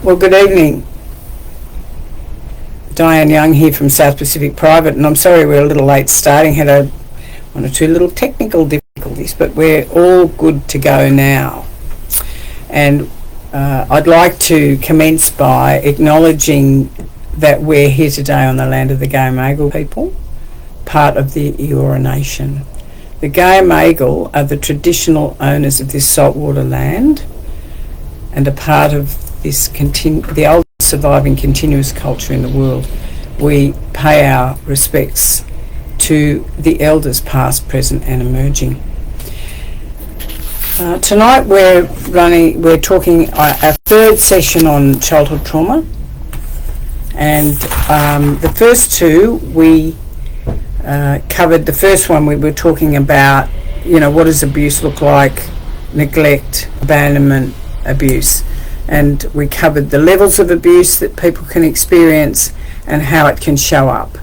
Well, good evening. Diane Young here from South Pacific Private, and I'm sorry we're a little late starting. Had one or two little technical difficulties, but we're all good to go now. And I'd like to commence by acknowledging that we're here today on the land of the Gayamagal people, part of the Eora Nation. The Gayamagal are the traditional owners of this saltwater land and a part of this the oldest surviving continuous culture in the world. We pay our respects to the elders past, present and emerging. Tonight we're talking our third session on childhood trauma, and the first two we covered. The first one we were talking about, what does abuse look like, neglect, abandonment, abuse. And we covered the levels of abuse that people can experience and how it can show up.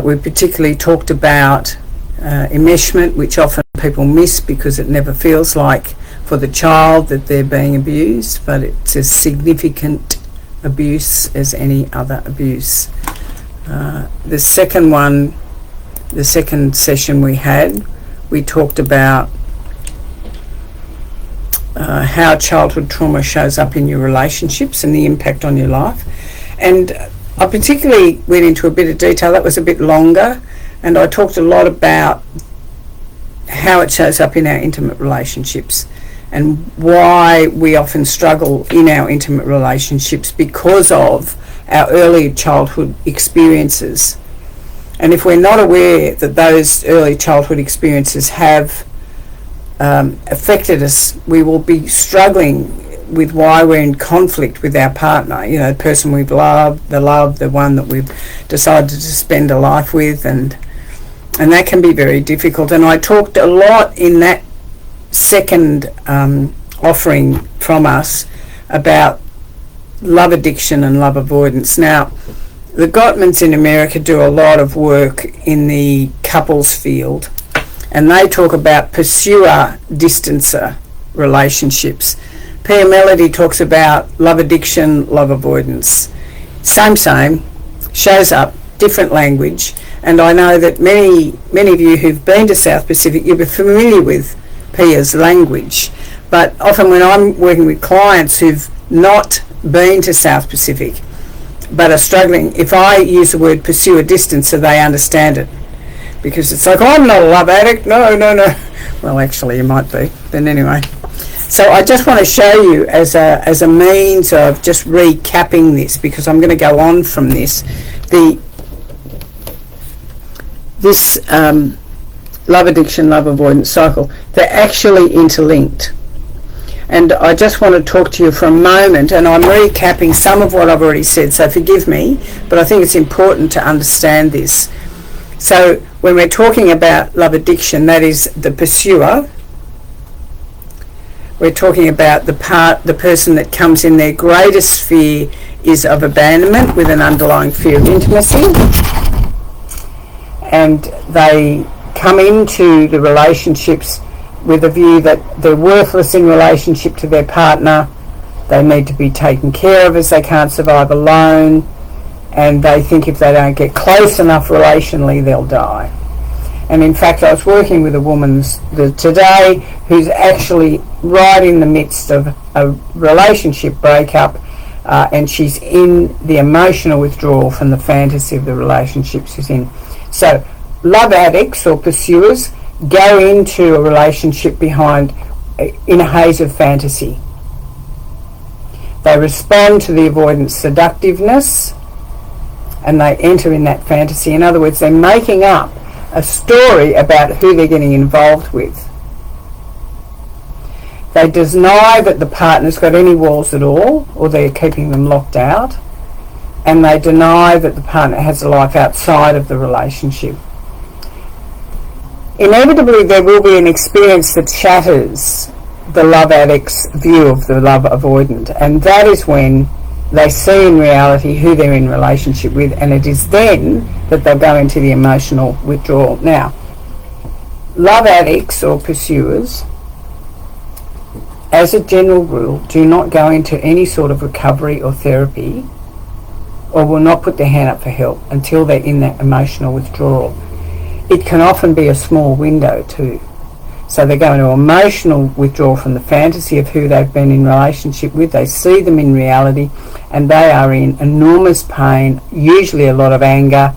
We particularly talked about enmeshment, which often people miss because it never feels like for the child that they're being abused, but it's as significant abuse as any other abuse. The second session we talked about how childhood trauma shows up in your relationships and the impact on your life. And I particularly went into a bit of detail. That was a bit longer, and I talked a lot about how it shows up in our intimate relationships and why we often struggle in our intimate relationships because of our early childhood experiences. And if we're not aware that those early childhood experiences have affected us, we will be struggling with why we're in conflict with our partner, the person we've loved, the one that we've decided to spend a life with, and that can be very difficult. And I talked a lot in that second offering from us about love addiction and love avoidance. Now, the Gottmans in America do a lot of work in the couples field, and they talk about pursuer-distancer relationships. Pia Melody talks about love addiction, love avoidance. Same, shows up, different language. And I know that many of you who've been to South Pacific, you'll be familiar with Pia's language. But often when I'm working with clients who've not been to South Pacific but are struggling, if I use the word pursuer-distancer, they understand it. Because it's like, I'm not a love addict, no. Well, actually, you might be, but anyway. So I just want to show you as a means of just recapping this, because I'm going to go on from this. This love addiction, love avoidance cycle, they're actually interlinked. And I just want to talk to you for a moment, and I'm recapping some of what I've already said, so forgive me, but I think it's important to understand this. So when we're talking about love addiction, that is the pursuer. We're talking about the person that comes in, their greatest fear is of abandonment with an underlying fear of intimacy. And they come into the relationships with a view that they're worthless in relationship to their partner. They need to be taken care of as they can't survive alone. And they think if they don't get close enough relationally, they'll die. And in fact, I was working with a woman today who's actually right in the midst of a relationship breakup, and she's in the emotional withdrawal from the fantasy of the relationship she's in. So love addicts or pursuers go into a relationship in a haze of fantasy. They respond to the avoidance seductiveness, and they enter in that fantasy. In other words, they're making up a story about who they're getting involved with. They deny that the partner's got any walls at all, or they're keeping them locked out, and they deny that the partner has a life outside of the relationship. Inevitably, there will be an experience that shatters the love addict's view of the love avoidant, and that is when they see in reality who they're in relationship with, and it is then that they'll go into the emotional withdrawal. Now, love addicts or pursuers as a general rule, do not go into any sort of recovery or therapy, or will not put their hand up for help until they're in that emotional withdrawal. It can often be a small window too. So they go into emotional withdrawal from the fantasy of who they've been in relationship with. They see them in reality, and they are in enormous pain, usually a lot of anger,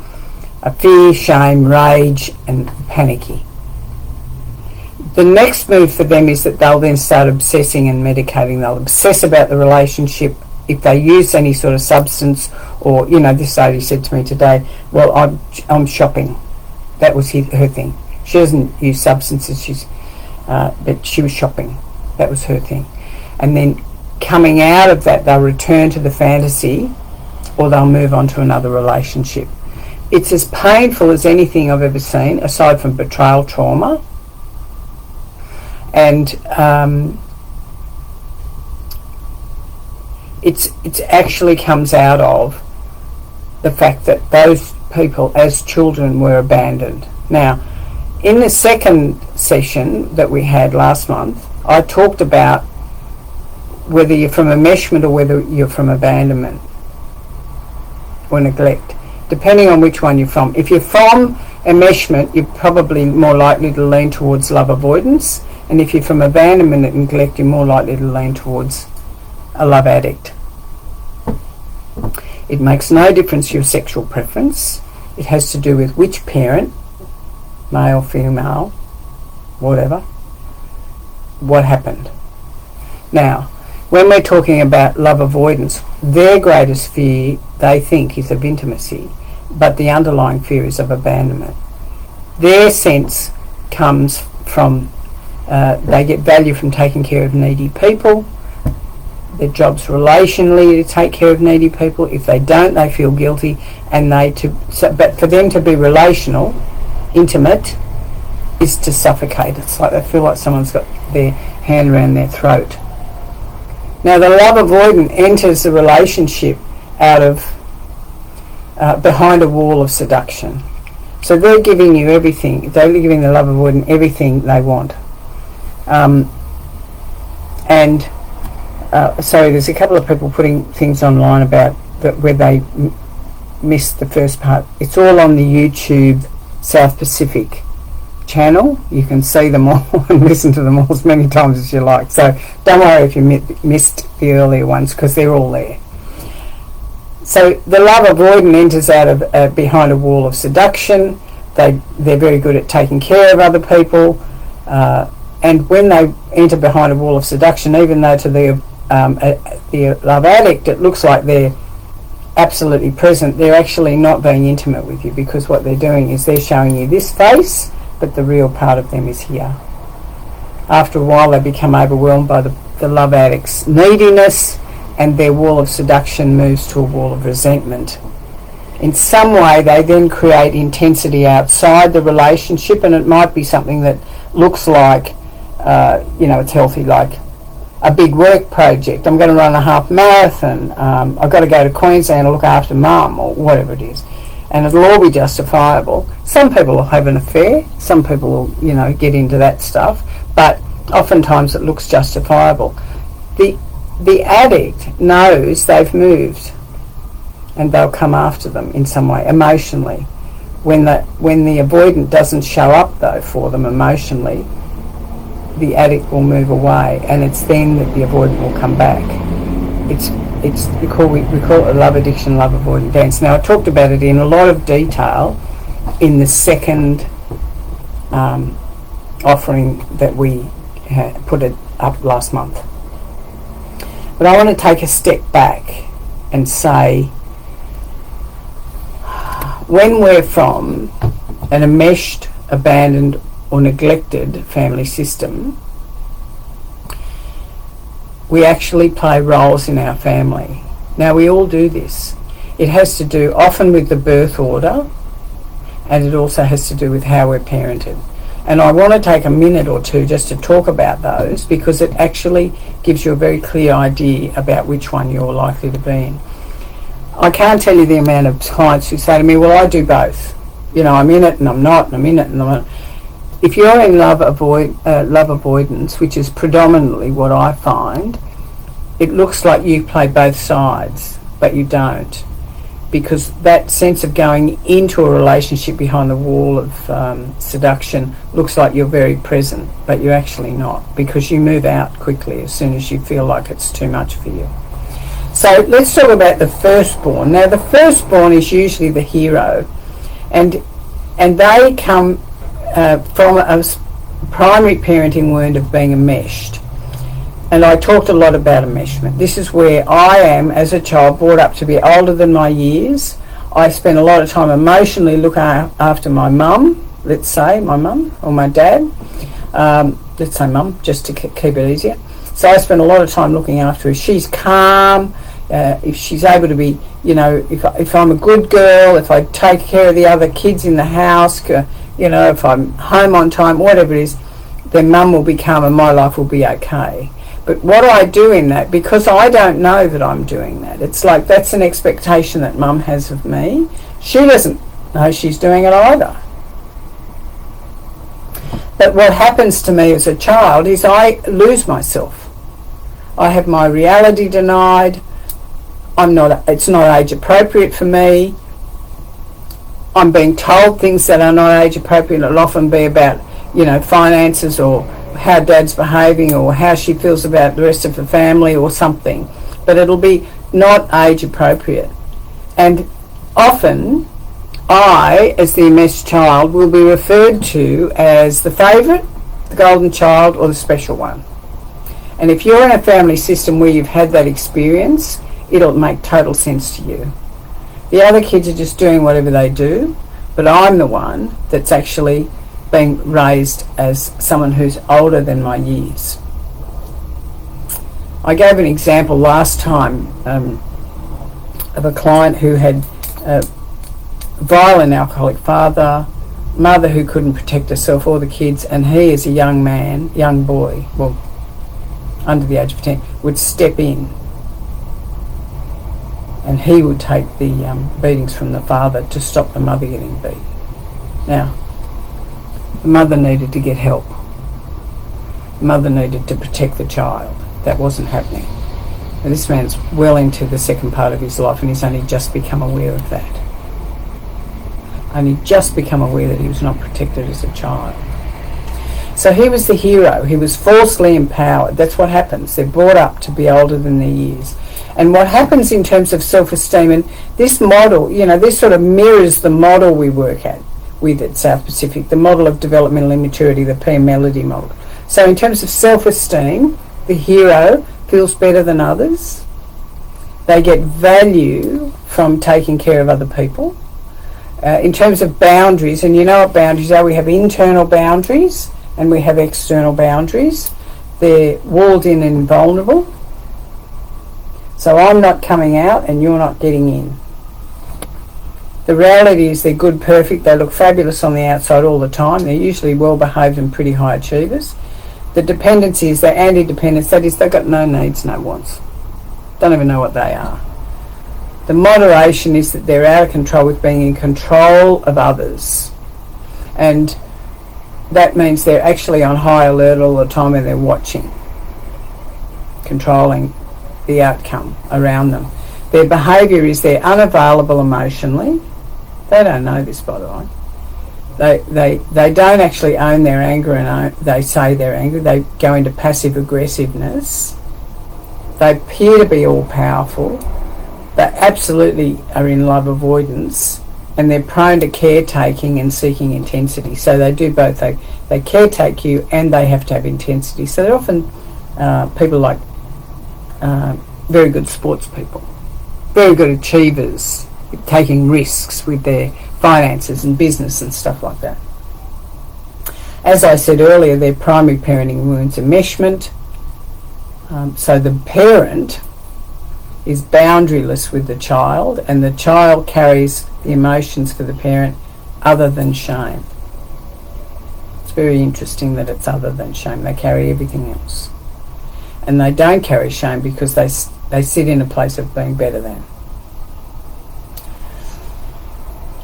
fear, shame, rage, and panicky. The next move for them is that they'll then start obsessing and medicating. They'll obsess about the relationship. If they use any sort of substance, or, this lady said to me today, well, I'm shopping. That was her thing. She doesn't use substances, but she was shopping. That was her thing. And then coming out of that, they'll return to the fantasy, or they'll move on to another relationship. It's as painful as anything I've ever seen, aside from betrayal trauma. And it actually comes out of the fact that those people as children were abandoned. Now, in the second session that we had last month, I talked about whether you're from enmeshment or whether you're from abandonment or neglect, depending on which one you're from. If you're from enmeshment, you're probably more likely to lean towards love avoidance, and if you're from abandonment and neglect, you're more likely to lean towards a love addict. It makes no difference your sexual preference. It has to do with which parent, male, female, whatever, what happened. Now, when we're talking about love avoidance, their greatest fear, they think, is of intimacy, but the underlying fear is of abandonment. Their sense comes from they get value from taking care of needy people. Their job's relationally to take care of needy people. If they don't, they feel guilty, and but for them to be relational, intimate, is to suffocate. It's like they feel like someone's got their hand around their throat. Now, the love avoidant enters the relationship out of behind a wall of seduction. So they're giving you everything. They're giving the love avoidant everything they want. So there's a couple of people putting things online about where they missed the first part. It's all on the YouTube South Pacific channel. You can see them all and listen to them all as many times as you like. So don't worry if you missed the earlier ones, because they're all there. So the love avoidant enters out of behind a wall of seduction. They're very good at taking care of other people. And when they enter behind a wall of seduction, even though to the love addict it looks like they're absolutely present, they're actually not being intimate with you, because what they're doing is they're showing you this face, but the real part of them is here. After a while, they become overwhelmed by the love addict's neediness, and their wall of seduction moves to a wall of resentment. In some way, they then create intensity outside the relationship, and it might be something that looks like it's healthy, like a big work project. I'm going to run a half marathon. I've got to go to Queensland and look after mum, or whatever it is. And it'll all be justifiable. Some people will have an affair. Some people will, get into that stuff. But oftentimes it looks justifiable. The addict knows they've moved, and they'll come after them in some way, emotionally. When the avoidant doesn't show up, though, for them emotionally, the addict will move away, and it's then that the avoidant will come back. We call it a love addiction, love avoidant dance. Now, I talked about it in a lot of detail in the second offering that we put it up last month. But I want to take a step back and say, when we're from an enmeshed, abandoned or neglected family system, we actually play roles in our family. Now, we all do this. It has to do often with the birth order, and it also has to do with how we're parented. And I want to take a minute or two just to talk about those, because it actually gives you a very clear idea about which one you're likely to be in. I can't tell you the amount of clients who say to me, well, I do both. I'm in it and I'm not, and I'm in it and I'm not. if you're in love avoidance, which is predominantly what I find, it looks like you play both sides, but you don't. Because that sense of going into a relationship behind the wall of seduction looks like you're very present, but you're actually not, because you move out quickly as soon as you feel like it's too much for you. So let's talk about the firstborn. Now, the firstborn is usually the hero, and they come from a primary parenting wound of being enmeshed. And I talked a lot about enmeshment. This is where I am, as a child, brought up to be older than my years. I spent a lot of time emotionally looking after my mum, let's say, my mum, or my dad. Let's say mum, just to keep it easier. So I spent a lot of time looking after her. She's calm, if she's able to be, you know, if I'm a good girl, if I take care of the other kids in the house, you know, if I'm home on time, whatever it is, then mum will be calm and my life will be okay. But what I do in that, because I don't know that I'm doing that, it's like that's an expectation that mum has of me. She doesn't know she's doing it either. But what happens to me as a child is I lose myself. I have my reality denied. It's not age appropriate for me. I'm being told things that are not age appropriate. It'll often be about, you know, finances or how dad's behaving or how she feels about the rest of the family or something. But it'll be not age appropriate. And often I, as the enmeshed child, will be referred to as the favourite, the golden child, or the special one. And if you're in a family system where you've had that experience, it'll make total sense to you. The other kids are just doing whatever they do, but I'm the one that's actually being raised as someone who's older than my years. I gave an example last time of a client who had a violent alcoholic father, mother who couldn't protect herself or the kids, and he as a young boy, well, under the age of 10, would step in and he would take the beatings from the father to stop the mother getting beat. Now, the mother needed to get help. The mother needed to protect the child. That wasn't happening. And this man's well into the second part of his life and he's only just become aware of that. Only just become aware that he was not protected as a child. So he was the hero. He was falsely empowered. That's what happens. They're brought up to be older than their years. And what happens in terms of self-esteem, and this model, you know, this sort of mirrors the model we work with at South Pacific, the model of developmental immaturity, the P Melody model. So in terms of self-esteem, the hero feels better than others. They get value from taking care of other people. In terms of boundaries, and you know what boundaries are, we have internal boundaries and we have external boundaries. They're walled in and vulnerable. So I'm not coming out and you're not getting in. The reality is they're good, perfect, they look fabulous on the outside all the time. They're usually well behaved and pretty high achievers. The dependency is they're anti-dependence, that is they've got no needs, no wants. Don't even know what they are. The moderation is that they're out of control with being in control of others. And that means they're actually on high alert all the time and they're watching, controlling the outcome around them. Their behaviour is they're unavailable emotionally. They don't know this, by the way. They don't actually own their anger and they say they're angry. They go into passive aggressiveness. They appear to be all powerful. They absolutely are in love avoidance, and they're prone to caretaking and seeking intensity. So they do both. They caretake you and they have to have intensity. So they're often people like very good sports people, very good achievers, taking risks with their finances and business and stuff like that. As I said earlier, their primary parenting wounds enmeshment. So the parent is boundaryless with the child, and the child carries the emotions for the parent other than shame. It's very interesting that it's other than shame. They carry everything else. And they don't carry shame because they sit in a place of being better than.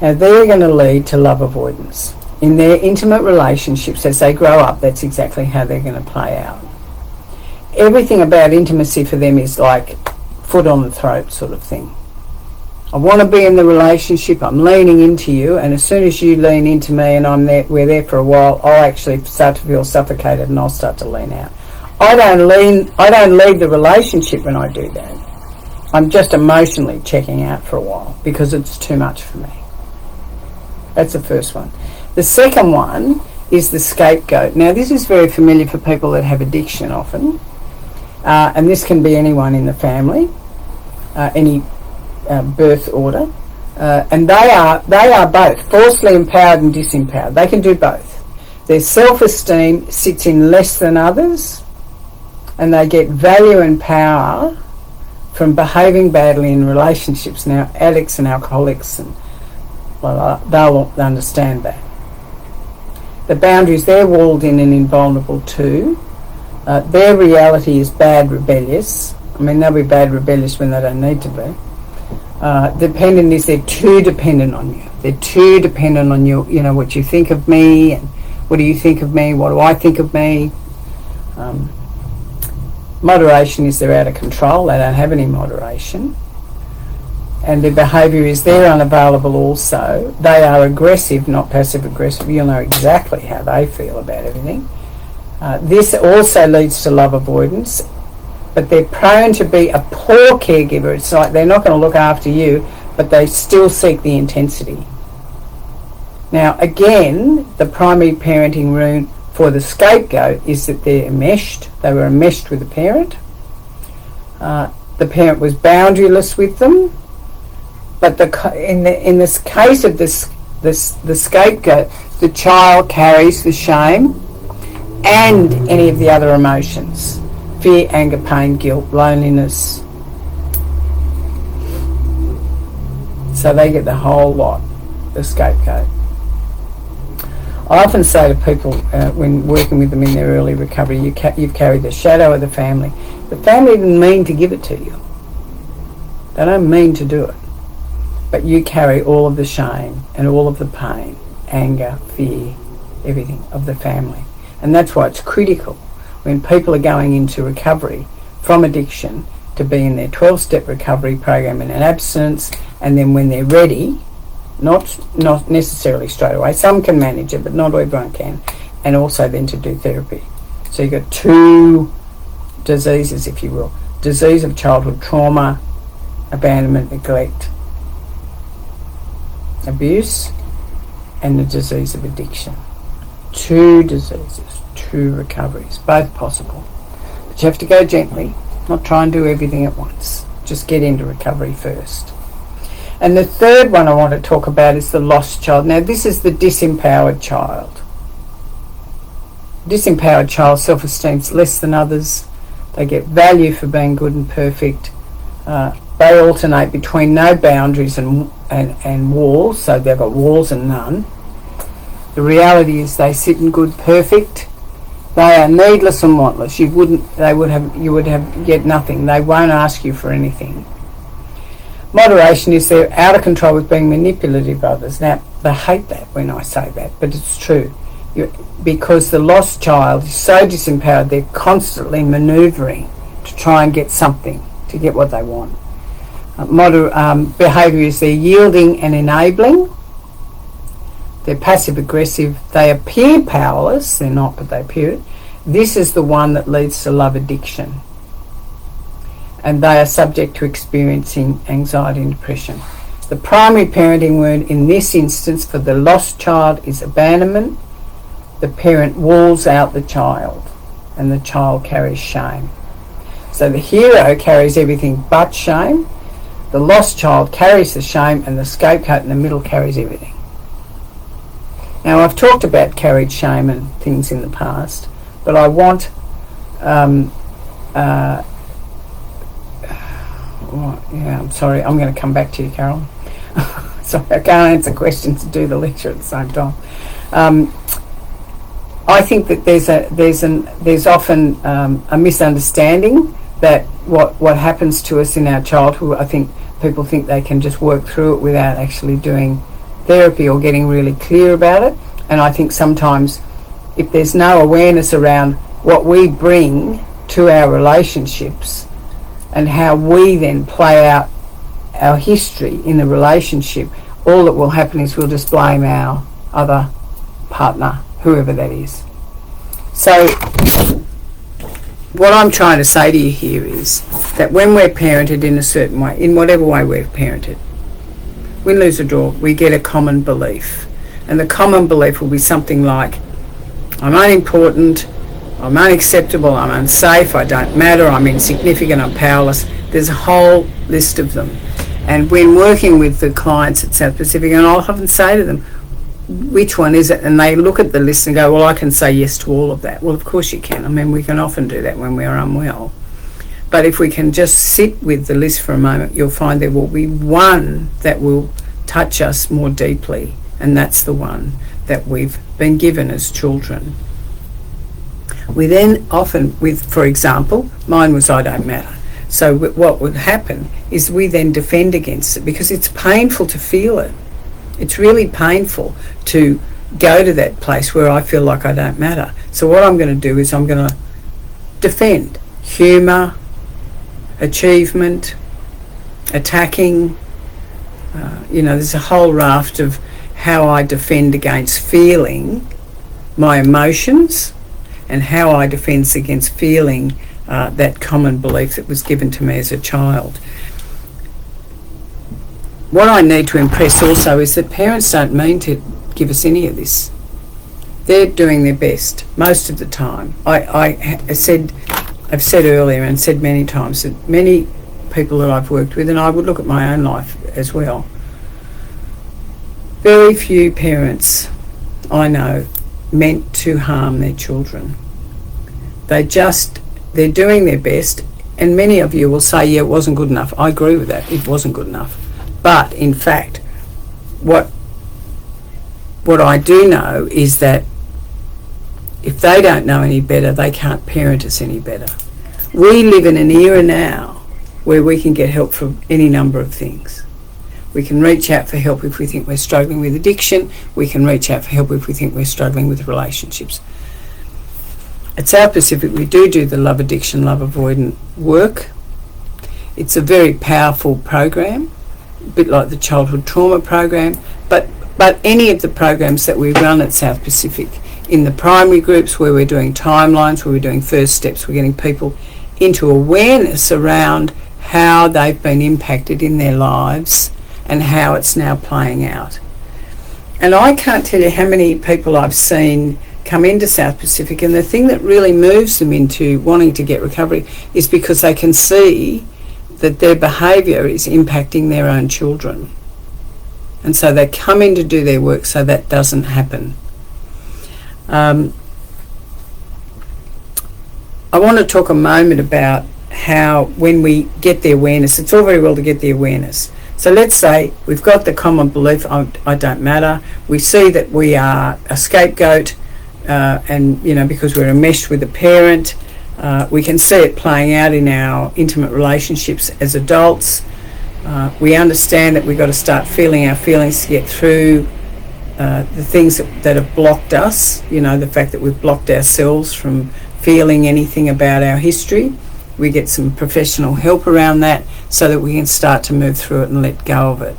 Now they're going to lead to love avoidance. in their intimate relationships as they grow up, that's exactly how they're going to play out. Everything about intimacy for them is like foot on the throat sort of thing. I want to be in the relationship, I'm leaning into you, and as soon as you lean into me and we're there for a while, I'll actually start to feel suffocated and I'll start to lean out. I don't leave the relationship when I do that. I'm just emotionally checking out for a while because it's too much for me. That's the first one. The second one is the scapegoat. Now, this is very familiar for people that have addiction often, and this can be anyone in the family, any birth order, and they are both falsely empowered and disempowered. They can do both. Their self-esteem sits in less than others, and they get value and power from behaving badly in relationships. Now, addicts and alcoholics, and they'll understand that. The boundaries, they're walled in and invulnerable too. Their reality is bad rebellious. I mean, they'll be bad rebellious when they don't need to be. Dependent is they're too dependent on you. They're too dependent on you, you know, what you think of me, and what do you think of me, what do I think of me. Moderation is they're out of control, they don't have any moderation. And their behaviour is they're unavailable also. They are aggressive, not passive aggressive. You'll know exactly how they feel about everything. This also leads to love avoidance, but they're prone to be a poor caregiver. It's like they're not going to look after you, but they still seek the intensity. Now, again, the primary parenting room for the scapegoat is that they're enmeshed. They were enmeshed with the parent. The parent was boundaryless with them, but in this case of the scapegoat, the child carries the shame and any of the other emotions. Fear, anger, pain, guilt, loneliness. So they get the whole lot, the scapegoat. I often say to people when working with them in their early recovery, you've carried the shadow of the family. The family didn't mean to give it to you. They don't mean to do it. But you carry all of the shame and all of the pain, anger, fear, everything of the family. And that's why it's critical when people are going into recovery from addiction to be in their 12-step recovery program in an abstinence, and then when they're ready, not necessarily straight away, some can manage it but not everyone can, and also then to do therapy. So you've got two diseases, if you will. Disease of childhood trauma, abandonment, neglect, abuse, and the disease of addiction. Two diseases, two recoveries, both possible. But you have to go gently, not try and do everything at once. Just get into recovery first. And the third one I want to talk about is the lost child. Now, this is the disempowered child. Disempowered child self-esteem's less than others. They get value for being good and perfect. They alternate between no boundaries and walls, so they've got walls and none. The reality is they sit in good, perfect. They are needless and wantless. You would get nothing. They won't ask you for anything. Moderation is they're out of control with being manipulative of others. Now, they hate that when I say that, but it's true. Because the lost child is so disempowered, they're constantly manoeuvring to try and get something, to get what they want. Behaviour is they're yielding and enabling. They're passive-aggressive. They appear powerless. They're not, but they appear it. This is the one that leads to love addiction. And they are subject to experiencing anxiety and depression. The primary parenting word in this instance for the lost child is abandonment. The parent walls out the child, and the child carries shame. So the hero carries everything but shame. The lost child carries the shame, and the scapegoat in the middle carries everything. Now, I've talked about carried shame and things in the past, but I want I'm sorry, I'm going to come back to you, Carol. Sorry, I can't answer questions and do the lecture at the same time. I think that there's often a misunderstanding that what happens to us in our childhood, I think people think they can just work through it without actually doing therapy or getting really clear about it. And I think sometimes if there's no awareness around what we bring to our relationships and how we then play out our history in the relationship, all that will happen is we'll just blame our other partner, whoever that is. So what I'm trying to say to you here is that when we're parented in a certain way, in whatever way we're parented, win, lose or draw, we get a common belief. And the common belief will be something like, I'm unimportant, I'm unacceptable, I'm unsafe, I don't matter, I'm insignificant, I'm powerless. There's a whole list of them. And when working with the clients at South Pacific, and I'll often say to them, which one is it? And they look at the list and go, well, I can say yes to all of that. Well, of course you can. I mean, we can often do that when we're unwell. But if we can just sit with the list for a moment, you'll find there will be one that will touch us more deeply, and that's the one that we've been given as children. We then often, for example, mine was I don't matter. So what would happen is we then defend against it because it's painful to feel it. It's really painful to go to that place where I feel like I don't matter. So what I'm going to do is I'm going to defend humour, achievement, attacking. There's a whole raft of how I defend against feeling my emotions and how I defend against feeling that common belief that was given to me as a child. What I need to impress also is that parents don't mean to give us any of this. They're doing their best most of the time. I've said earlier and said many times that many people that I've worked with, and I would look at my own life as well, very few parents I know meant to harm their children. They're doing their best, and many of you will say, yeah, it wasn't good enough. I agree with that, it wasn't good enough. But in fact, what I do know is that if they don't know any better, they can't parent us any better. We live in an era now where we can get help for any number of things. We can reach out for help if we think we're struggling with addiction. We can reach out for help if we think we're struggling with relationships. At South Pacific, we do the love addiction, love avoidant work. It's a very powerful program, a bit like the childhood trauma program, but any of the programs that we run at South Pacific, in the primary groups where we're doing timelines, where we're doing first steps, we're getting people into awareness around how they've been impacted in their lives and how it's now playing out. And I can't tell you how many people I've seen come into South Pacific, and the thing that really moves them into wanting to get recovery is because they can see that their behaviour is impacting their own children. And so they come in to do their work so that doesn't happen. I want to talk a moment about how when we get the awareness, it's all very well to get the awareness. So let's say we've got the common belief, I don't matter. We see that we are a scapegoat, and because we're enmeshed with a parent, we can see it playing out in our intimate relationships as adults. We understand that we've got to start feeling our feelings to get through the things that have blocked us, the fact that we've blocked ourselves from feeling anything about our history. We get some professional help around that so that we can start to move through it and let go of it.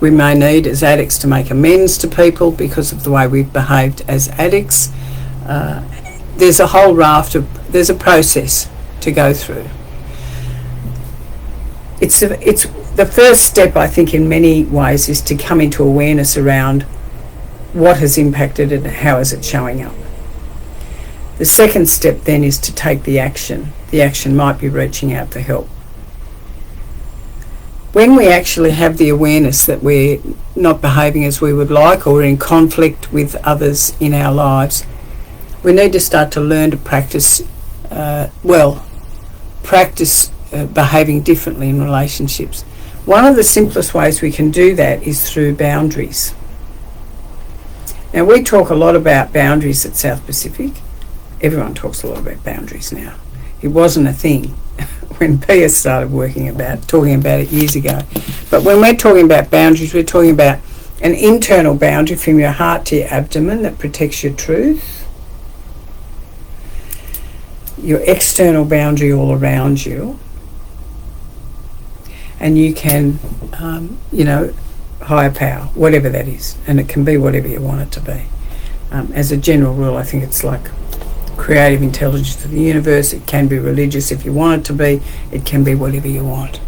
We may need, as addicts, to make amends to people because of the way we've behaved as addicts. There's a whole there's a process to go through. It's the first step, I think, in many ways, is to come into awareness around what has impacted it and how is it showing up. The second step then is to take the action. The action might be reaching out for help. When we actually have the awareness that we're not behaving as we would like or in conflict with others in our lives, we need to start to learn to practice behaving differently in relationships. One of the simplest ways we can do that is through boundaries. Now, we talk a lot about boundaries at South Pacific. Everyone talks a lot about boundaries now. It wasn't a thing when Pia started talking about it years ago. But when we're talking about boundaries, we're talking about An internal boundary from your heart to your abdomen that protects your truth. Your external boundary all around you. And you can, higher power, whatever that is. And it can be whatever you want it to be. As a general rule, I think it's like creative intelligence of the universe. It can be religious if you want it to be. It can be whatever you want.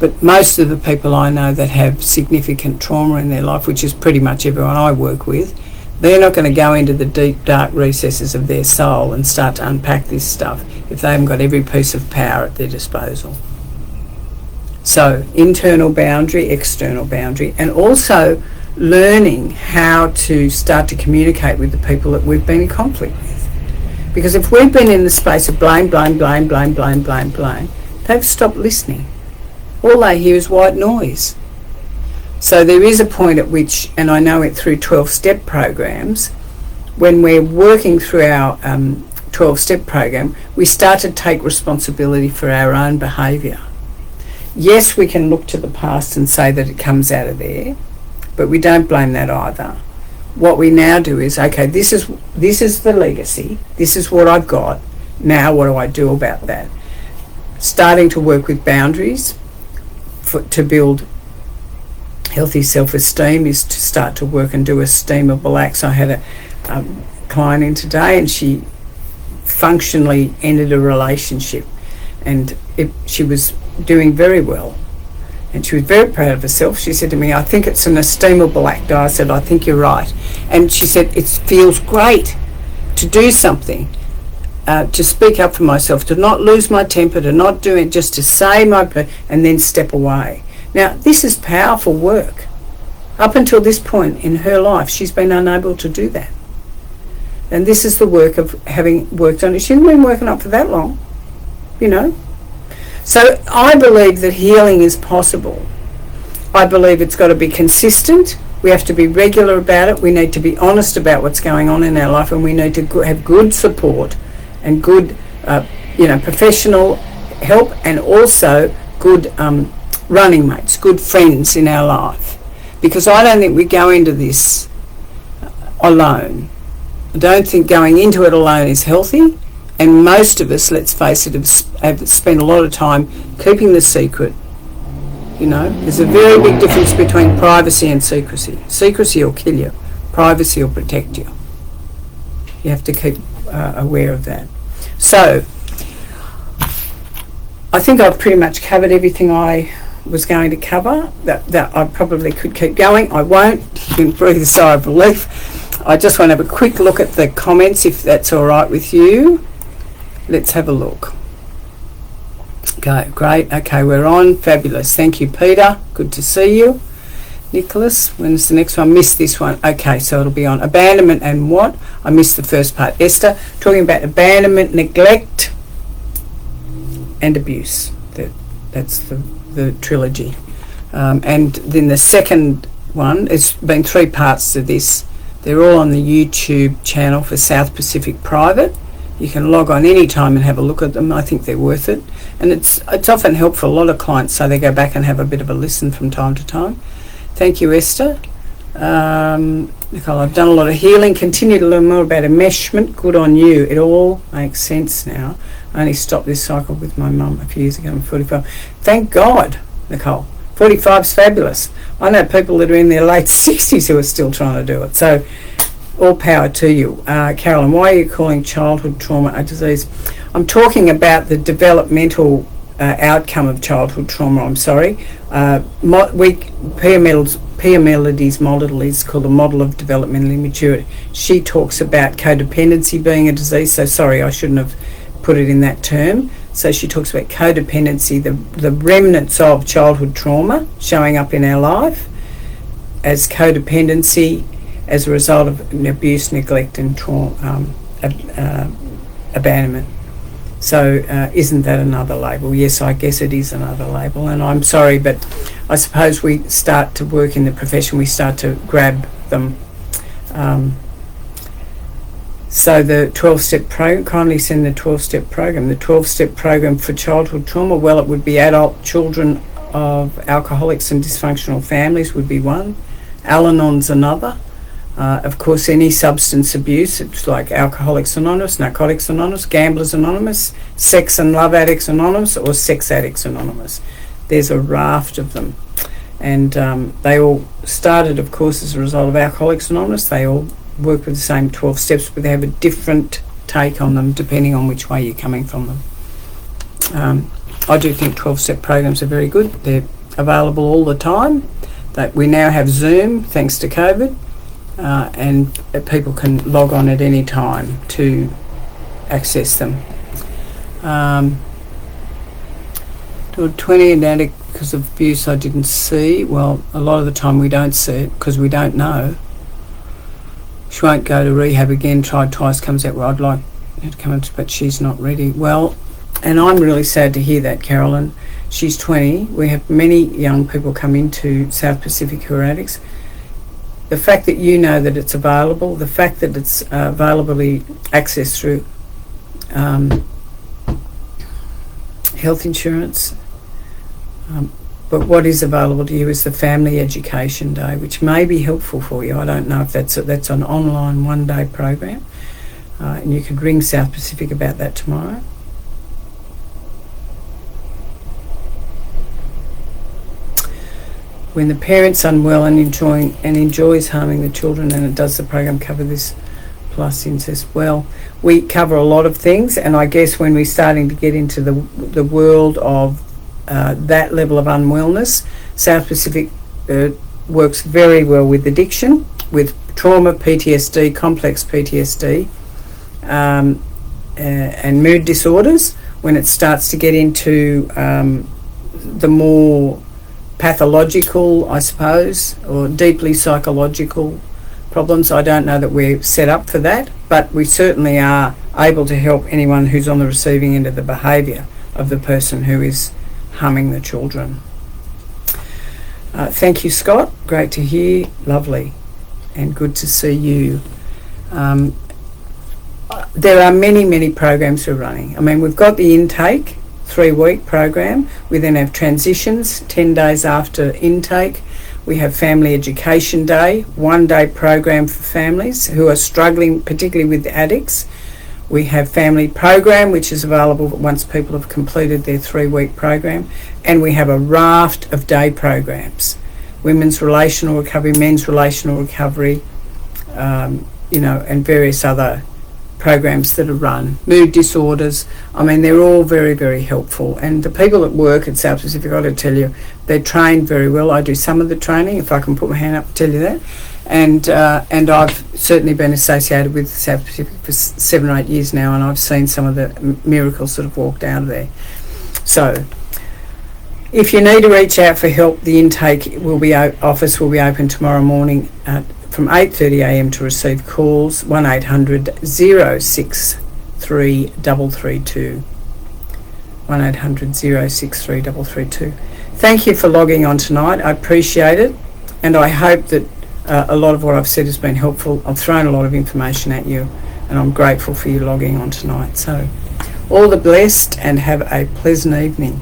But most of the people I know that have significant trauma in their life, which is pretty much everyone I work with, they're not going to go into the deep, dark recesses of their soul and start to unpack this stuff if they haven't got every piece of power at their disposal. So, internal boundary, external boundary, and also learning how to start to communicate with the people that we've been in conflict with. Because if we've been in the space of blame, they've stopped listening. All they hear is white noise. So there is a point at which, and I know it through 12-step programs, when we're working through our 12-step program, we start to take responsibility for our own behaviour. Yes, we can look to the past and say that it comes out of there, but we don't blame that either. What we now do is, okay, this is the legacy, this is what I've got, now what do I do about that? Starting to work with boundaries to build healthy self-esteem is to start to work and do esteemable acts. I had a client in today and she functionally ended a relationship and she was doing very well. And she was very proud of herself. She said to me, I think it's an esteemable act. I said, I think you're right. And she said, it feels great to do something, to speak up for myself, to not lose my temper, to not do it, just to say and then step away. Now, this is powerful work. Up until this point in her life, she's been unable to do that. And this is the work of having worked on it. She hasn't been working up for that long, So I believe that healing is possible. I believe it's got to be consistent. We have to be regular about it. We need to be honest about what's going on in our life, and we need to have good support and good, professional help, and also good running mates, good friends in our life. Because I don't think we go into this alone. I don't think going into it alone is healthy. And most of us, let's face it, have spent a lot of time keeping the secret. There's a very big difference between privacy and secrecy. Secrecy will kill you. Privacy will protect you. You have to keep aware of that. So, I think I've pretty much covered everything I was going to cover. That I probably could keep going. I won't. You can breathe a sigh of relief. I just want to have a quick look at the comments, if that's all right with you. Let's have a look. Okay, great. Okay, we're on. Fabulous. Thank you, Peter. Good to see you. Nicholas, when's the next one? Missed this one. Okay, so it'll be on abandonment and what? I missed the first part. Esther, talking about abandonment, neglect, and abuse. That's the trilogy. And then the second one, it's been 3 parts to this. They're all on the YouTube channel for South Pacific Private. You can log on any time and have a look at them. I think they're worth it. And it's often helpful. A lot of clients, so they go back and have a bit of a listen from time to time. Thank you, Esther. Nicole, I've done a lot of healing. Continue to learn more about enmeshment. Good on you. It all makes sense now. I only stopped this cycle with my mum a few years ago. I'm 45. Thank God, Nicole. 45's fabulous. I know people that are in their late 60s who are still trying to do it. So all power to you. Carolyn, why are you calling childhood trauma a disease? I'm talking about the developmental outcome of childhood trauma, I'm sorry. Pia Melody's model is called the model of developmental immaturity. She talks about codependency being a disease, so sorry, I shouldn't have put it in that term. So she talks about codependency, the remnants of childhood trauma showing up in our life as codependency as a result of abuse, neglect and trauma, abandonment. So isn't that another label? Yes, I guess it is another label, and I'm sorry, but I suppose we start to work in the profession, we start to grab them. So the 12-step program, kindly send the 12-step program. The 12-step program for childhood trauma, well, it would be adult children of alcoholics and dysfunctional families would be one. Al-Anon's another. Of course, any substance abuse, it's like Alcoholics Anonymous, Narcotics Anonymous, Gamblers Anonymous, Sex and Love Addicts Anonymous, or Sex Addicts Anonymous. There's a raft of them. And they all started, of course, as a result of Alcoholics Anonymous. They all work with the same 12 steps, but they have a different take on them depending on which way you're coming from them. I do think 12-step programs are very good. They're available all the time. That we now have Zoom, thanks to COVID. And people can log on at any time to access them. 20 and addict because of abuse I didn't see. Well, a lot of the time we don't see it because we don't know. She won't go to rehab again, tried twice, comes out, well, I'd like her to come in, but she's not ready. Well, and I'm really sad to hear that, Carolyn. She's 20. We have many young people come into South Pacific who are addicts. The fact that you know that it's available, the fact that it's availably accessed through health insurance, but what is available to you is the Family Education Day, which may be helpful for you. I don't know if that's an online one-day program, and you could ring South Pacific about that tomorrow. When the parent's unwell and enjoys harming the children, and it does the program cover this plus incest? Well, we cover a lot of things, and I guess when we're starting to get into the world of that level of unwellness, South Pacific works very well with addiction, with trauma, PTSD, complex PTSD, and mood disorders. When it starts to get into the more pathological, I suppose, or deeply psychological problems, I don't know that we're set up for that, but we certainly are able to help anyone who's on the receiving end of the behaviour of the person who is harming the children. Thank you, Scott. Great to hear. Lovely. And good to see you. There are many, many programs we're running. I mean, we've got the intake 3-week program. We then have transitions 10 days after intake. We have Family Education Day, 1-day program for families who are struggling, particularly with addicts. We have Family Program, which is available once people have completed their 3-week program. And we have a raft of day programs. Women's relational recovery, men's relational recovery, and various other programs that are run. Mood disorders, I mean, they're all very, very helpful. And the people that work at South Pacific, I've got to tell you, they're trained very well. I do some of the training, if I can put my hand up to tell you that. And I've certainly been associated with South Pacific for 7 or 8 years now, and I've seen some of the miracles that have walked out of there. So, if you need to reach out for help, the intake office will be open tomorrow morning from 8:30am to receive calls. 1800 063 332. 1800 063 332. Thank you for logging on tonight. I appreciate it, and I hope that a lot of what I've said has been helpful. I've thrown a lot of information at you, and I'm grateful for you logging on tonight. So, all the best, and have a pleasant evening.